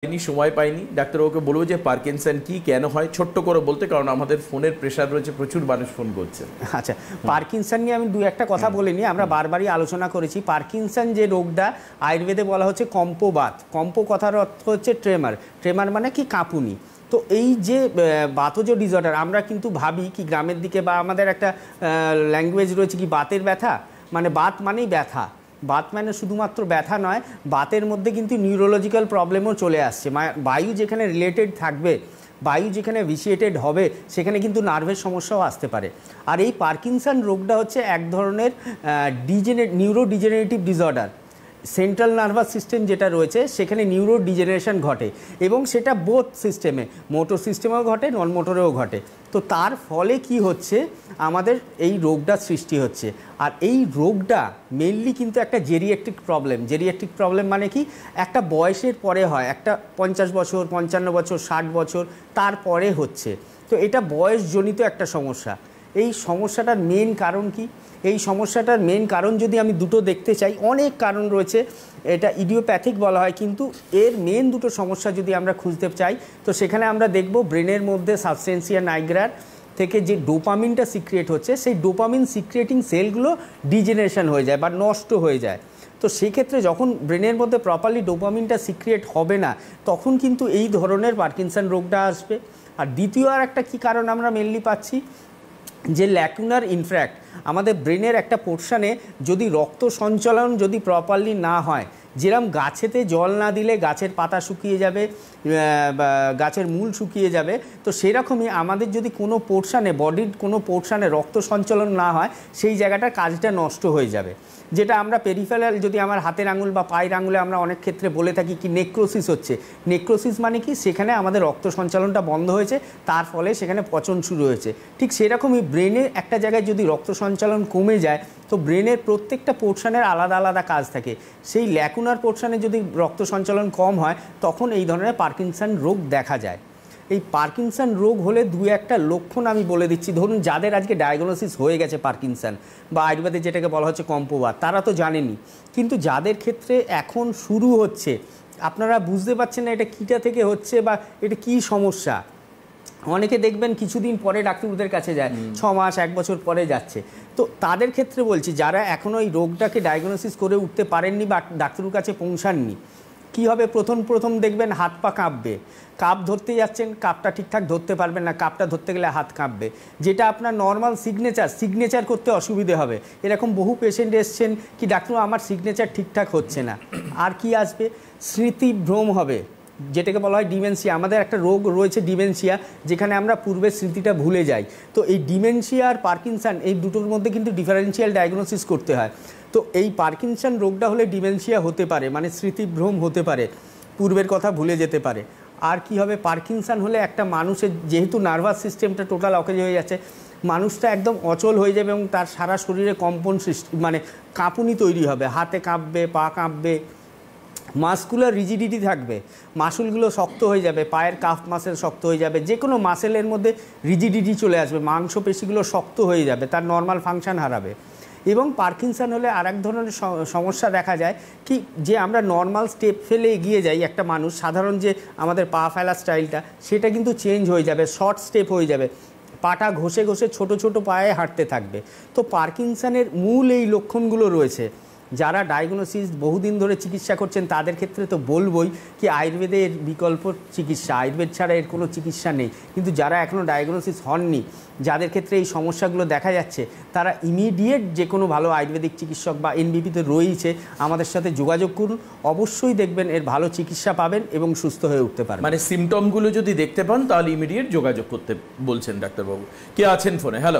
সময় পাইনি ডাক্তারবাবুকে বলবো যে পার্কিনসন কি কেন হয় ছোট্ট করে বলতে, কারণ আমাদের ফোনের প্রেসার রয়েছে, প্রচুর মানুষ ফোন করছে। আচ্ছা, পার্কিনসন নিয়ে আমি দু একটা কথা বলিনি, আমরা বারবারই আলোচনা করেছি। পার্কিনসন যে রোগটা আয়ুর্বেদে বলা হচ্ছে কম্পবাত। কম্প কথার অর্থ হচ্ছে ট্রেমার। ট্রেমার মানে কি কাঁপুনি। তো এই যে বাতজ ডিসঅর্ডার, আমরা কিন্তু ভাবি কি গ্রামের দিকে বা আমাদের একটা ল্যাঙ্গুয়েজ রয়েছে কি বাতের ব্যথা, মানে বাত মানেই ব্যথা। বাত মানে শুধুমাত্র ব্যথা নয়, বাতের মধ্যে কিন্তু নিউরোলজিক্যাল প্রবলেমও চলে আসছে। বায়ু যেখানে রিলেটেড থাকবে, বায়ু যেখানে ভিসিয়েটেড হবে, সেখানে কিন্তু নার্ভের সমস্যাও আসতে পারে। আর এই পার্কিনসন রোগটা হচ্ছে এক ধরনের neuro degenerative disorder. Central nervous system যেটা রয়েছে সেখানে নিউরো ডিজেনারেশন ঘটে, এবং সেটা বোথ সিস্টেমে, মোটর সিস্টেমেও ঘটে, নন মোটরেও ঘটে। তো তার ফলে কি হচ্ছে, আমাদের এই রোগটা সৃষ্টি হচ্ছে। আর এই রোগটা মেইনলি কিন্তু একটা জেরিয়াট্রিক প্রবলেম। জেরিয়াট্রিক প্রবলেম মানে কি, একটা বয়সের পরে হয়, একটা 50 বছর, 55 বছর, 60 বছর তারপরে হচ্ছে। তো এটা বয়সজনিত একটা সমস্যা। এই সমস্যাটার মেন কারণ কি? এই সমস্যাটার মেন কারণ যদি আমি দুটো দেখতে চাই, অনেক কারণ রয়েছে, এটা ইডিওপ্যাথিক বলা হয়, কিন্তু এর মেন দুটো সমস্যা যদি আমরা খুঁজতে চাই, তো সেখানে আমরা দেখব ব্রেনের মধ্যে সাবস্টেন্সিয়া নাইগ্রার থেকে যে ডোপামিনটা সিক্রিয়েট হচ্ছে, সেই ডোপামিন সিক্রিয়েটিং সেলগুলো ডিজেনারেশন হয়ে যায় বা নষ্ট হয়ে যায়। তো সেক্ষেত্রে যখন ব্রেনের মধ্যে প্রপারলি ডোপামিনটা সিক্রিয়েট হবে না, তখন কিন্তু এই ধরনের পার্কিনসন রোগটা আসবে। আর দ্বিতীয় আর একটা কী কারণ আমরা মেনলি পাচ্ছি, যে ল্যাকুনার ইনফ্র্যাক্ট, আমাদের ব্রেনের একটা পোর্শনে যদি রক্ত সঞ্চালন যদি প্রপারলি না হয়, যেরকম গাছেতে জল না দিলে গাছের পাতা শুকিয়ে যাবে, গাছের মূল শুকিয়ে যাবে, তো সেরকমই আমাদের যদি কোনো পোর্শনে, বডির কোনো পোর্শনে রক্ত সঞ্চালন না হয়, সেই জায়গাটার কাজটা নষ্ট হয়ে যাবে। যেটা আমরা পেরিফেরাল, যদি আমার হাতের আঙুল বা পায়ের আঙুলে আমরা অনেক ক্ষেত্রে বলে থাকি কি নেক্রোসিস হচ্ছে। নেক্রোসিস মানে কি, সেখানে আমাদের রক্ত সঞ্চালনটা বন্ধ হয়েছে, তার ফলে সেখানে পচন শুরু হয়েছে। ঠিক সেরকমই ব্রেনের একটা জায়গায় যদি রক্ত সঞ্চালন কমে যায়, তো ব্রেনের প্রত্যেকটা পোর্শনের আলাদা আলাদা কাজ থাকে। সেই ল্যাকুনার পোর্শনে যদি রক্ত সঞ্চালন কম হয়, তখন এই ধরনের পার্কিনসন রোগ দেখা যায়। এই পার্কিনসন রোগ হলে দু একটা লক্ষণ আমি বলে দিচ্ছি। ধরুন, যাদের আজকে ডায়াগনোসিস হয়ে গেছে পার্কিনসন, বা আয়ুর্বেদে যেটাকে বলা হচ্ছে কম্পবাত, তারা তো জানেনি, কিন্তু যাদের ক্ষেত্রে এখন শুরু হচ্ছে, আপনারা বুঝতে পারছেন না এটা কীটা থেকে হচ্ছে বা এটা কী সমস্যা। অনেকে দেখবেন কিছুদিন পরে ডাক্তারদের কাছে যায়, 6 মাস 1 বছর পরে যাচ্ছে। তো তাদের ক্ষেত্রে বলছি, যারা এখনও এই রোগটাকে ডায়াগনোসিস করে উঠতে পারেননি বা ডাক্তারের কাছে পৌঁছাননি, কী হবে, প্রথম দেখবেন হাত পা কাঁপবে। কাপ ধরতে যাচ্ছেন, কাপটা ঠিকঠাক ধরতে পারবেন না, কাপটা ধরতে গেলে হাত কাঁপবে। যেটা আপনার নর্মাল সিগনেচার করতে অসুবিধে হবে। এরকম বহু পেশেন্ট এসছেন কি, ডাক্তার আমার সিগনেচার ঠিকঠাক হচ্ছে না। আর কি আসবে, স্মৃতিভ্রম হবে, যেটাকে বলা হয় ডিমেনশিয়া। আমাদের একটা রোগ রয়েছে ডিমেনশিয়া, যেখানে আমরা পূর্বের স্মৃতিটা ভুলে যাই। তো এই ডিমেনশিয়া আর পার্কিনসন, এই দুটোর মধ্যে কিন্তু ডিফারেন্সিয়াল ডায়াগনোসিস করতে হয়। তো এই পার্কিনসন রোগটা হলে ডিমেনশিয়া হতে পারে, মানে স্মৃতিভ্রম হতে পারে, পূর্বের কথা ভুলে যেতে পারে। আর কি হবে, পার্কিনসন হলে একটা মানুষের যেহেতু নার্ভাস সিস্টেমটা টোটাল অকেজ হয়ে যাচ্ছে, মানুষটা একদম অচল হয়ে যাবে, এবং তার সারা শরীরে কম্পন সৃষ্টি, মানে কাঁপুনি তৈরি হবে, হাতে কাঁপবে, পা কাঁপবে, মাসকুলার রিজিডিটি থাকবে, মাসুলগুলো শক্ত হয়ে যাবে, পায়ের কাফ মাসেল শক্ত হয়ে যাবে, যে কোনো মাসেলের মধ্যে রিজিডিটি চলে আসবে, মাংসপেশিগুলো শক্ত হয়ে যাবে, তার নর্মাল ফাংশন হারাবে। এবং পার্কিনসন হলে আর এক ধরনের সমস্যা দেখা যায় কি, যে আমরা নর্মাল স্টেপ ফেলে এগিয়ে যাই একটা মানুষ, সাধারণ যে আমাদের পা ফেলা স্টাইলটা, সেটা কিন্তু চেঞ্জ হয়ে যাবে, শর্ট স্টেপ হয়ে যাবে, পাটা ঘষে ঘষে ছোট ছোট পায়ে হাঁটতে থাকবে। তো পার্কিনসনের মূল এই লক্ষণগুলো রয়েছে। যারা ডায়াগনোসিস বহুদিন ধরে চিকিৎসা করছেন, তাদের ক্ষেত্রে তো বলবই কি আয়ুর্বেদের বিকল্প চিকিৎসা, আয়ুর্বেদ ছাড়া এর কোনো চিকিৎসা নেই। কিন্তু যারা এখনও ডায়াগনোসিস হননি, যাদের ক্ষেত্রে এই সমস্যাগুলো দেখা যাচ্ছে, তারা ইমিডিয়েট যে কোনো ভালো আয়ুর্বেদিক চিকিৎসক বা এনবিপিতে রয়েছে, আমাদের সাথে যোগাযোগ করুন। অবশ্যই দেখবেন এর ভালো চিকিৎসা পাবেন এবং সুস্থ হয়ে উঠতে পারবেন। মানে সিমটমগুলো যদি দেখতে পান, তাহলে ইমিডিয়েট যোগাযোগ করতে বলছেন ডাক্তারবাবু। কে আছেন ফোনে? হ্যালো।